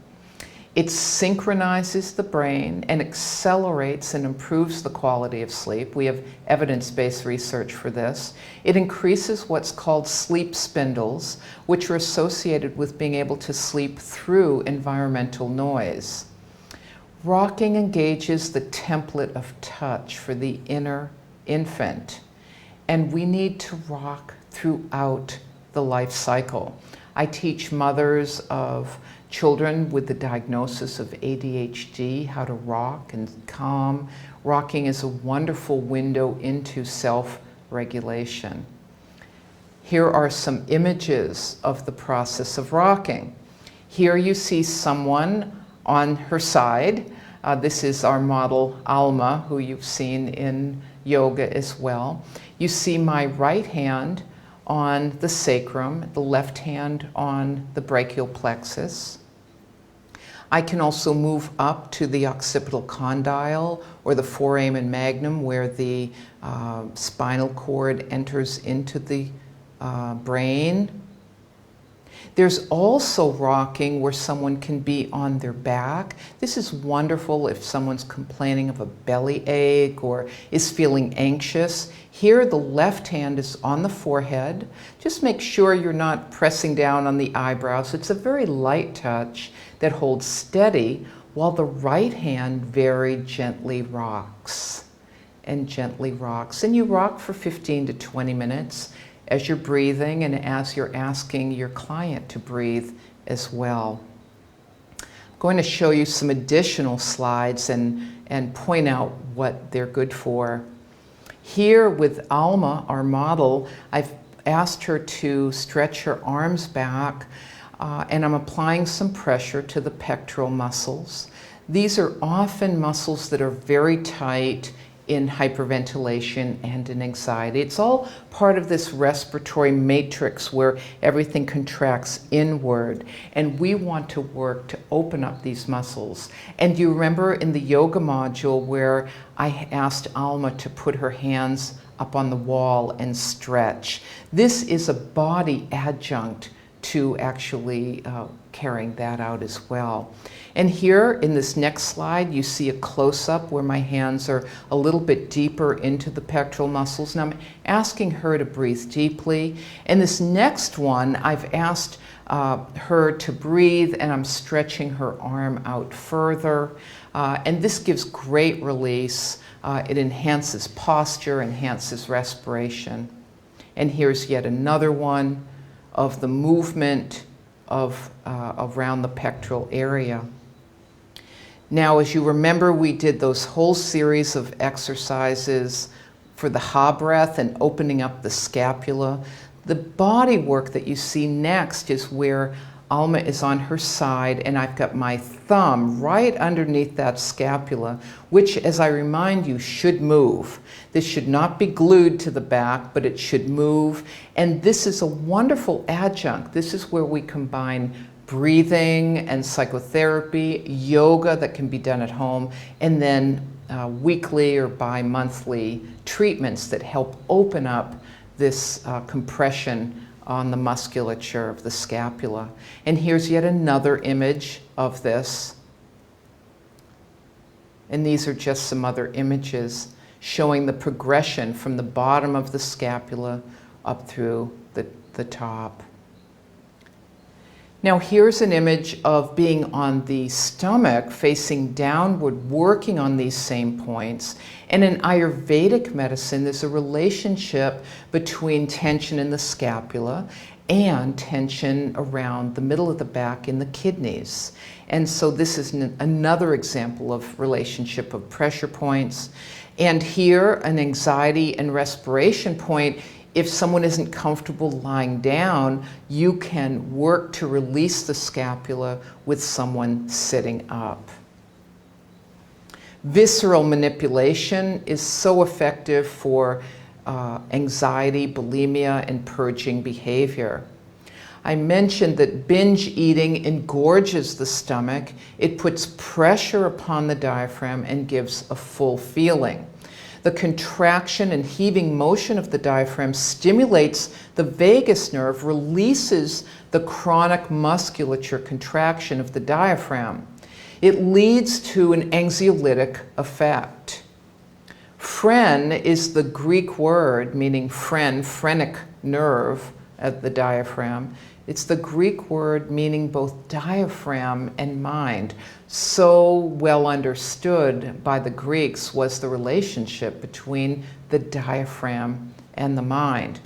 It synchronizes the brain and accelerates and improves the quality of sleep. We have evidence-based research for this. It increases what's called sleep spindles, which are associated with being able to sleep through environmental noise. Rocking engages the template of touch for the inner infant, and we need to rock throughout the life cycle. I teach mothers of children with the diagnosis of ADHD how to rock and calm. Rocking is a wonderful window into self-regulation. Here are some images of the process of rocking. Here you see someone on her side. This is our model Alma, who you've seen in yoga as well. You see my right hand on the sacrum, the left hand on the brachial plexus. I can also move up to the occipital condyle or the foramen magnum, where the spinal cord enters into the brain. There's also rocking where someone can be on their back. This is wonderful if someone's complaining of a belly ache or is feeling anxious. Here, the left hand is on the forehead. Just make sure you're not pressing down on the eyebrows. It's a very light touch that holds steady, while the right hand very gently rocks and gently rocks. And you rock for 15 to 20 minutes as you're breathing and as you're asking your client to breathe as well. going to show you some additional slides and point out what they're good for. Here with Alma, our model, I've asked her to stretch her arms back, and I'm applying some pressure to the pectoral muscles. These are often muscles that are very tight in hyperventilation and in anxiety. It's all part of this respiratory matrix where everything contracts inward, and we want to work to open up these muscles. And you remember in the yoga module where I asked Alma to put her hands up on the wall and stretch. This is a body adjunct to actually carrying that out as well. And here in this next slide, you see a close-up where my hands are a little bit deeper into the pectoral muscles. Now I'm asking her to breathe deeply. And this next one, I've asked her to breathe, and I'm stretching her arm out further. And this gives great release. It enhances posture, enhances respiration. And here's yet another one of the movement of around the pectoral area. Now, as you remember, we did those whole series of exercises for the ha breath and opening up the scapula. The body work that you see next is where Alma is on her side, and I've got my thumb right underneath that scapula, which, as I remind you, should move. This should not be glued to the back, but it should move. And this is a wonderful adjunct. This is where we combine breathing and psychotherapy, yoga that can be done at home, and then weekly or bi-monthly treatments that help open up this compression on the musculature of the scapula. And here's yet another image of this. And these are just some other images showing the progression from the bottom of the scapula up through the top. Now here's an image of being on the stomach, facing downward, working on these same points. And in Ayurvedic medicine, there's a relationship between tension in the scapula and tension around the middle of the back in the kidneys. And so this is another example of relationship of pressure points. And here, an anxiety and respiration point. If someone isn't comfortable lying down, you can work to release the scapula with someone sitting up. Visceral manipulation is so effective for anxiety, bulimia, and purging behavior. I mentioned that binge eating engorges the stomach. It puts pressure upon the diaphragm and gives a full feeling. The contraction and heaving motion of the diaphragm stimulates the vagus nerve, releases the chronic musculature contraction of the diaphragm. It leads to an anxiolytic effect. Phren is the Greek word meaning phrenic nerve at the diaphragm. It's the Greek word meaning both diaphragm and mind. So well understood by the Greeks was the relationship between the diaphragm and the mind.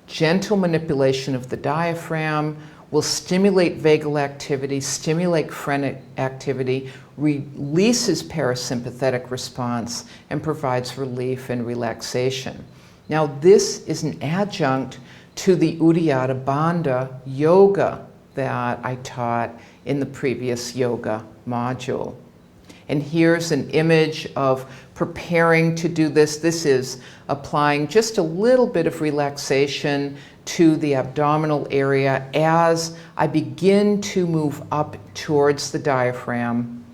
Gentle manipulation of the diaphragm will stimulate vagal activity, stimulate phrenic activity, releases parasympathetic response, and provides relief and relaxation. Now, this is an adjunct to the Uddiyana Bandha yoga that I taught in the previous yoga module. And here's an image of preparing to do this. This is applying just a little bit of relaxation to the abdominal area as I begin to move up towards the diaphragm.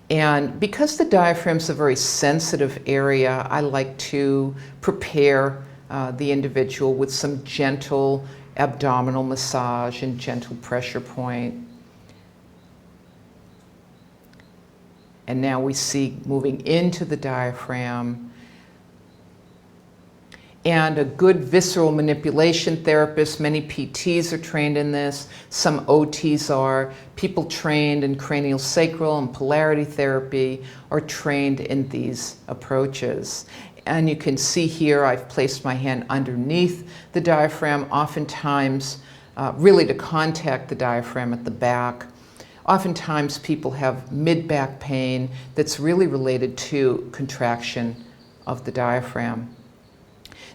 And because the diaphragm is a very sensitive area, I like to prepare the individual with some gentle abdominal massage and gentle pressure point. And now we see moving into the diaphragm. And a good visceral manipulation therapist, many PTs are trained in this, some OTs are, people trained in cranial sacral and polarity therapy are trained in these approaches. And you can see here I've placed my hand underneath the diaphragm. Oftentimes really to contact the diaphragm at the back. Oftentimes people have mid-back pain that's really related to contraction of the diaphragm.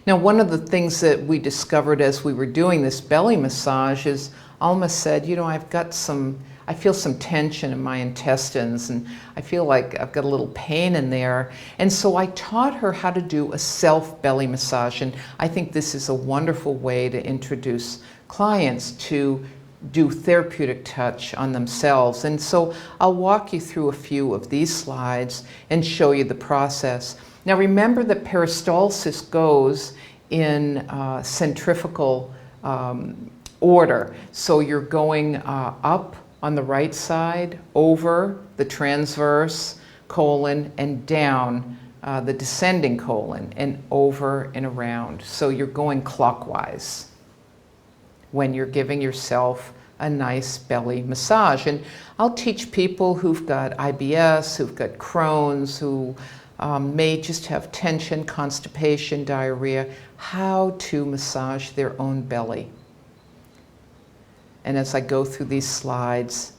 Now, one of the things that we discovered as we were doing this belly massage is Alma said, you know, I feel some tension in my intestines, and I feel like I've got a little pain in there. And so I taught her how to do a self-belly massage, and I think this is a wonderful way to introduce clients to do therapeutic touch on themselves. And so I'll walk you through a few of these slides and show you the process. Now remember that peristalsis goes in centrifugal order. So you're going up on the right side, over the transverse colon, and down the descending colon, and over and around. So you're going clockwise when you're giving yourself a nice belly massage. And I'll teach people who've got IBS, who've got Crohn's, who may just have tension, constipation, diarrhea, how to massage their own belly. And as I go through these slides,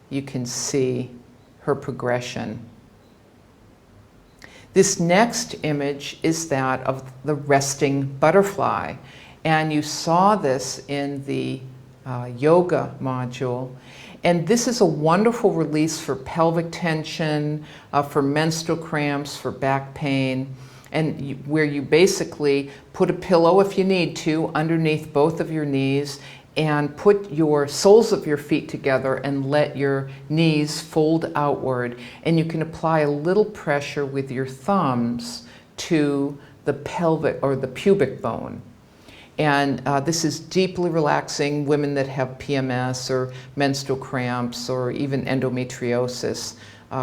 you can see her progression. This next image is that of the resting butterfly. And you saw this in the yoga module. And this is a wonderful release for pelvic tension, for menstrual cramps, for back pain, and where you basically put a pillow, if you need to, underneath both of your knees, and put your soles of your feet together and let your knees fold outward. And you can apply a little pressure with your thumbs to the pelvic or the pubic bone. And this is deeply relaxing. Women that have PMS or menstrual cramps or even endometriosis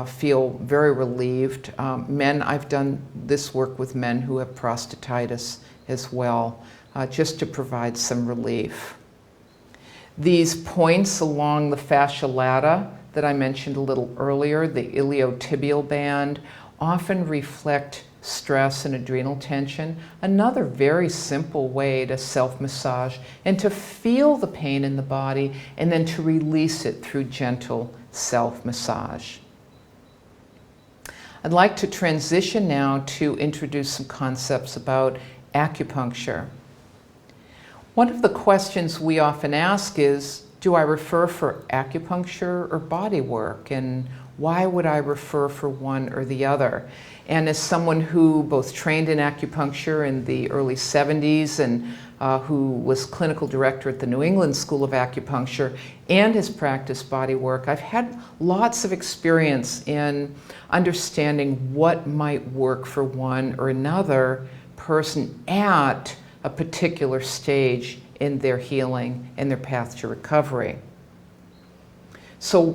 feel very relieved. Men, I've done this work with men who have prostatitis as well, just to provide some relief. These points along the fascia lata that I mentioned a little earlier, the iliotibial band, often reflect stress and adrenal tension. Another very simple way to self-massage and to feel the pain in the body and then to release it through gentle self-massage. I'd like to transition now to introduce some concepts about acupuncture. One of the questions we often ask is, do I refer for acupuncture or body work? And why would I refer for one or the other? And as someone who both trained in acupuncture in the early 70s and who was clinical director at the New England School of Acupuncture and has practiced body work, I've had lots of experience in understanding what might work for one or another person at a particular stage in their healing and their path to recovery. So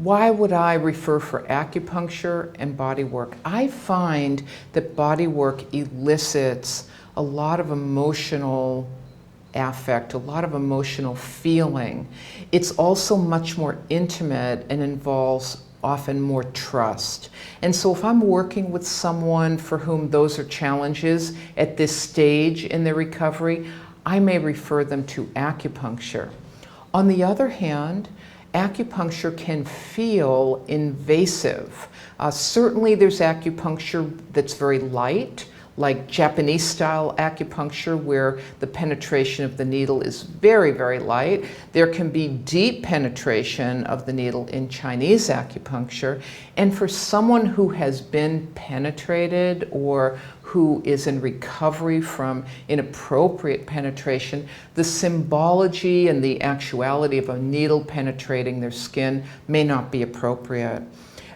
why would I refer for acupuncture and body work? I find that body work elicits a lot of emotional affect, a lot of emotional feeling. It's also much more intimate and involves often more trust. And so if I'm working with someone for whom those are challenges at this stage in their recovery, I may refer them to acupuncture. On the other hand, acupuncture can feel invasive. Certainly there's acupuncture that's very light, like Japanese-style acupuncture, where the penetration of the needle is very, very light. There can be deep penetration of the needle in Chinese acupuncture. And for someone who has been penetrated or who is in recovery from inappropriate penetration, the symbology and the actuality of a needle penetrating their skin may not be appropriate.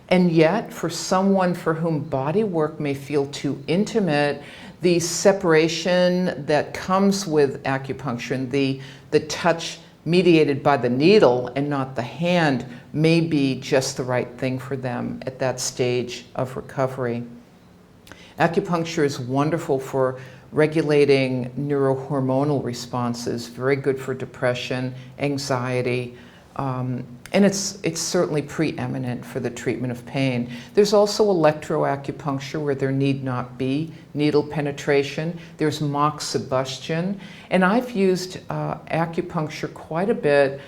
And yet, for someone for whom body work may feel too intimate, the separation that comes with acupuncture and the touch mediated by the needle and not the hand may be just the right thing for them at that stage of recovery. Acupuncture is wonderful for regulating neurohormonal responses, very good for depression, anxiety, And it's certainly preeminent for the treatment of pain. There's also electroacupuncture where there need not be needle penetration. There's moxibustion. And I've used acupuncture quite a bit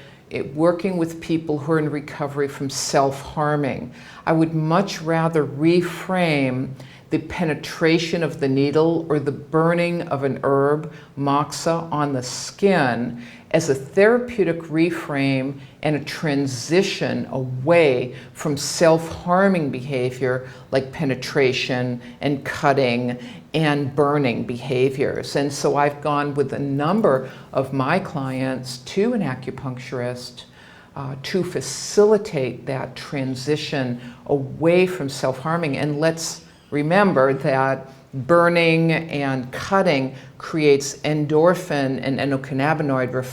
working with people who are in recovery from self-harming. I would much rather reframe the penetration of the needle or the burning of an herb, moxa, on the skin as a therapeutic reframe and a transition away from self-harming behavior like penetration and cutting and burning behaviors. And so I've gone with a number of my clients to an acupuncturist to facilitate that transition away from self-harming. And let's remember that burning and cutting creates endorphin and endocannabinoid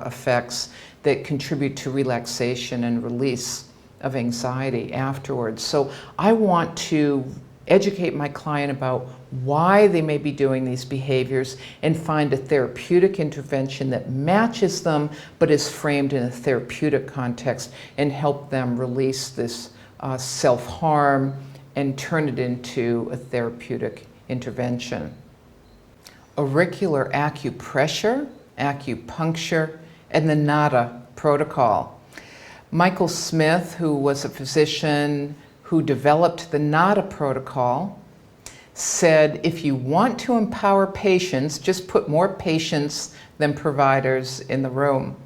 effects that contribute to relaxation and release of anxiety afterwards. So I want to educate my client about why they may be doing these behaviors and find a therapeutic intervention that matches them but is framed in a therapeutic context and help them release this self-harm and turn it into a therapeutic intervention. Auricular acupressure, acupuncture, and the NADA protocol. Michael Smith, who was a physician who developed the NADA protocol, said if you want to empower patients, just put more patients than providers in the room.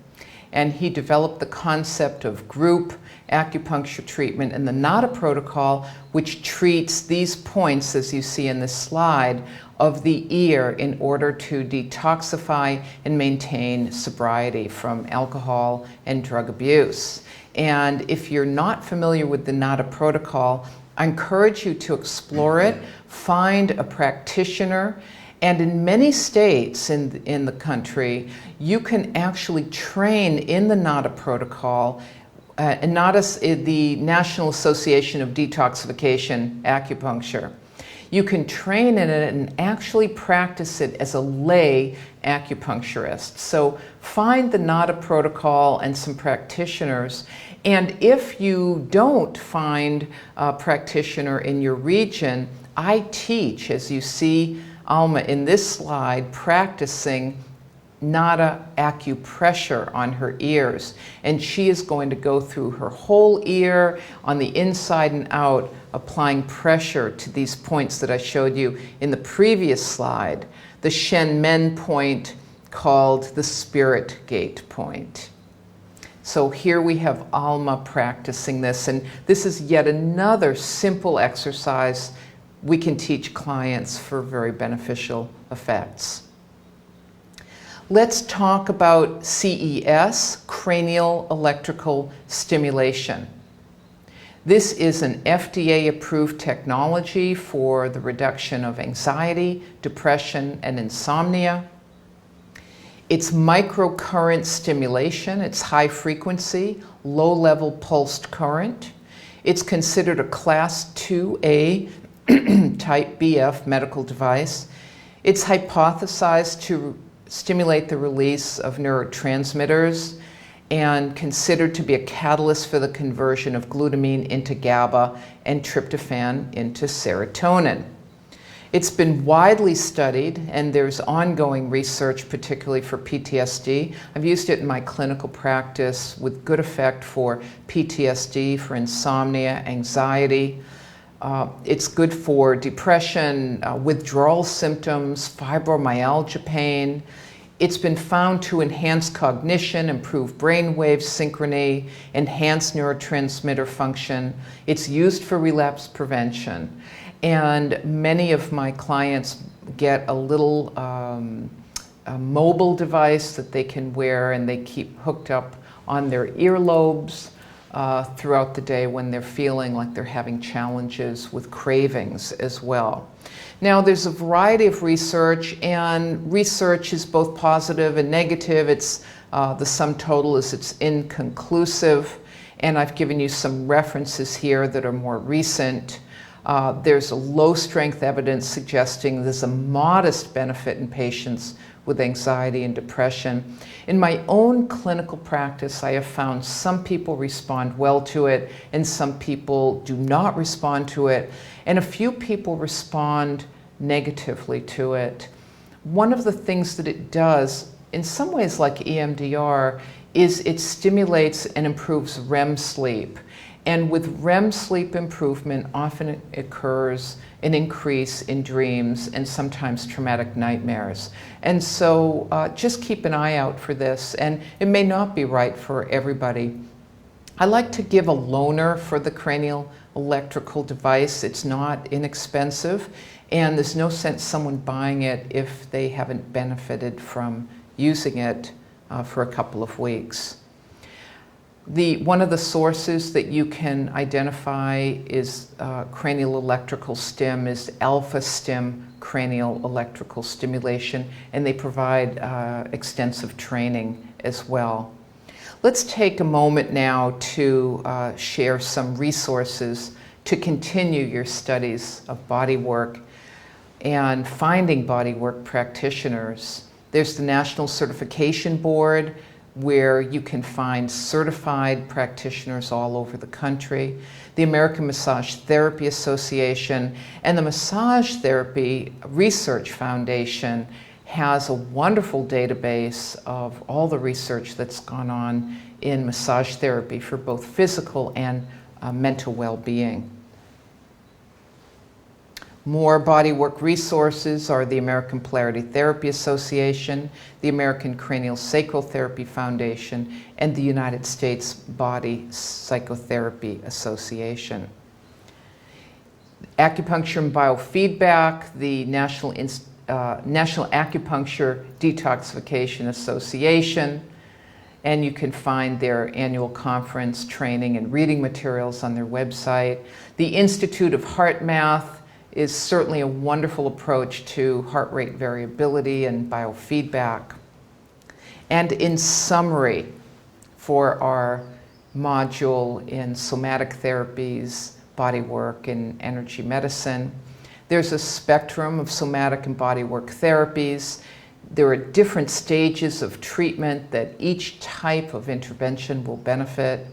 And he developed the concept of group acupuncture treatment and the NADA protocol, which treats these points, as you see in this slide, of the ear in order to detoxify and maintain sobriety from alcohol and drug abuse. And if you're not familiar with the NADA protocol, I encourage you to explore it, find a practitioner, and in many states in the country, you can actually train in the NADA protocol. And NADA is the National Association of Detoxification Acupuncture. You can train in it and actually practice it as a lay acupuncturist. So find the NADA protocol and some practitioners. And if you don't find a practitioner in your region, I teach, as you see Alma in this slide, practicing NADA acupressure on her ears. And she is going to go through her whole ear on the inside and out, applying pressure to these points that I showed you in the previous slide, the Shen Men point called the Spirit Gate point. So here we have Alma practicing this, and this is yet another simple exercise we can teach clients for very beneficial effects. Let's talk about CES, cranial electrical stimulation. This is an FDA-approved technology for the reduction of anxiety, depression, and insomnia. It's microcurrent stimulation. It's high frequency, low-level pulsed current. It's considered a Class 2A type BF medical device. It's hypothesized to stimulate the release of neurotransmitters and considered to be a catalyst for the conversion of glutamine into GABA and tryptophan into serotonin. It's been widely studied, and there's ongoing research, particularly for PTSD. I've used it in my clinical practice with good effect for PTSD, for insomnia, anxiety. It's good for depression, withdrawal symptoms, fibromyalgia pain. It's been found to enhance cognition, improve brainwave synchrony, enhance neurotransmitter function. It's used for relapse prevention. And many of my clients get a little a mobile device that they can wear, and they keep hooked up on their earlobes throughout the day when they're feeling like they're having challenges with cravings as well. Now, there's a variety of research, and research is both positive and negative. It's the sum total is it's inconclusive, and I've given you some references here that are more recent. There's a low strength evidence suggesting there's a modest benefit in patients with anxiety and depression. In my own clinical practice, I have found some people respond well to it and some people do not respond to it, and a few people respond negatively to it. One of the things that it does, in some ways like EMDR, is it stimulates and improves REM sleep. And with REM sleep improvement, often it occurs an increase in dreams and sometimes traumatic nightmares. And so just keep an eye out for this, and it may not be right for everybody. I like to give a loaner for the cranial electrical device. It's not inexpensive, and there's no sense someone buying it if they haven't benefited from using it for a couple of weeks. One of the sources that you can identify is cranial electrical stim, is Alpha Stim cranial electrical stimulation, and they provide extensive training as well. Let's take a moment now to share some resources to continue your studies of bodywork and finding bodywork practitioners. There's the National Certification Board, where you can find certified practitioners all over the country, the American Massage Therapy Association, and the Massage Therapy Research Foundation has a wonderful database of all the research that's gone on in massage therapy for both physical and mental well-being. More bodywork resources are the American Polarity Therapy Association, the American Cranial Sacral Therapy Foundation, and the United States Body Psychotherapy Association. Acupuncture and Biofeedback, the National Acupuncture Detoxification Association, and you can find their annual conference, training, and reading materials on their website. The Institute of Heart Math is certainly a wonderful approach to heart rate variability and biofeedback. And in summary, for our module in somatic therapies, bodywork, and energy medicine, there's a spectrum of somatic and bodywork therapies. There are different stages of treatment that each type of intervention will benefit.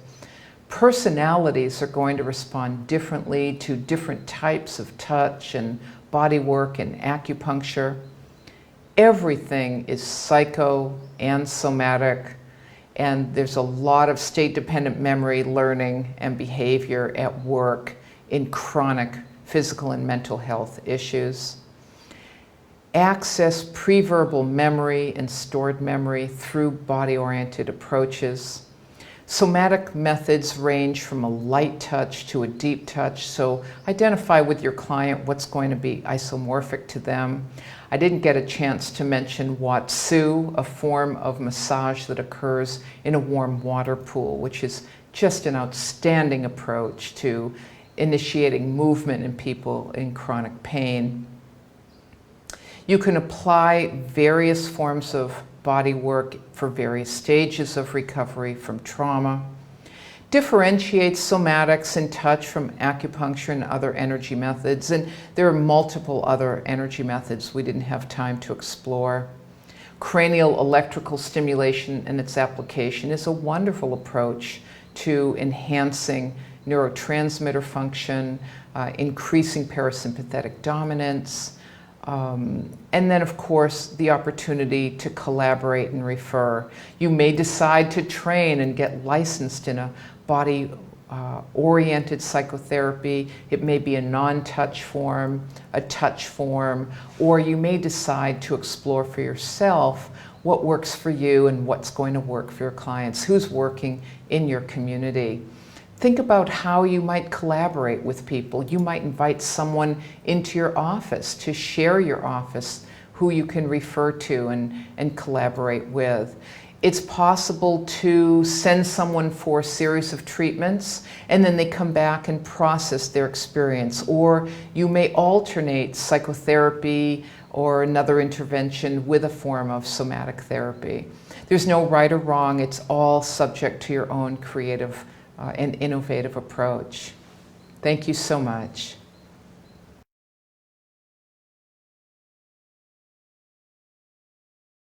Personalities are going to respond differently to different types of touch and bodywork and acupuncture. Everything is psycho and somatic, and there's a lot of state-dependent memory, learning, and behavior at work in chronic physical and mental health issues. Access pre-verbal memory and stored memory through body-oriented approaches. Somatic methods range from a light touch to a deep touch, so identify with your client what's going to be isomorphic to them. I didn't get a chance to mention Watsu, a form of massage that occurs in a warm water pool, which is just an outstanding approach to initiating movement in people in chronic pain. You can apply various forms of body work for various stages of recovery from trauma. Differentiate somatics and touch from acupuncture and other energy methods, and there are multiple other energy methods we didn't have time to explore. Cranial electrical stimulation and its application is a wonderful approach to enhancing neurotransmitter function, increasing parasympathetic dominance, and then, of course, the opportunity to collaborate and refer. You may decide to train and get licensed in a body-oriented psychotherapy. It may be a non-touch form, a touch form, or you may decide to explore for yourself what works for you and what's going to work for your clients, who's working in your community. Think about how you might collaborate with people. You might invite someone into your office to share your office, who you can refer to and collaborate with. It's possible to send someone for a series of treatments and then they come back and process their experience. Or you may alternate psychotherapy or another intervention with a form of somatic therapy. There's no right or wrong. It's all subject to your own creative and innovative approach. Thank you so much.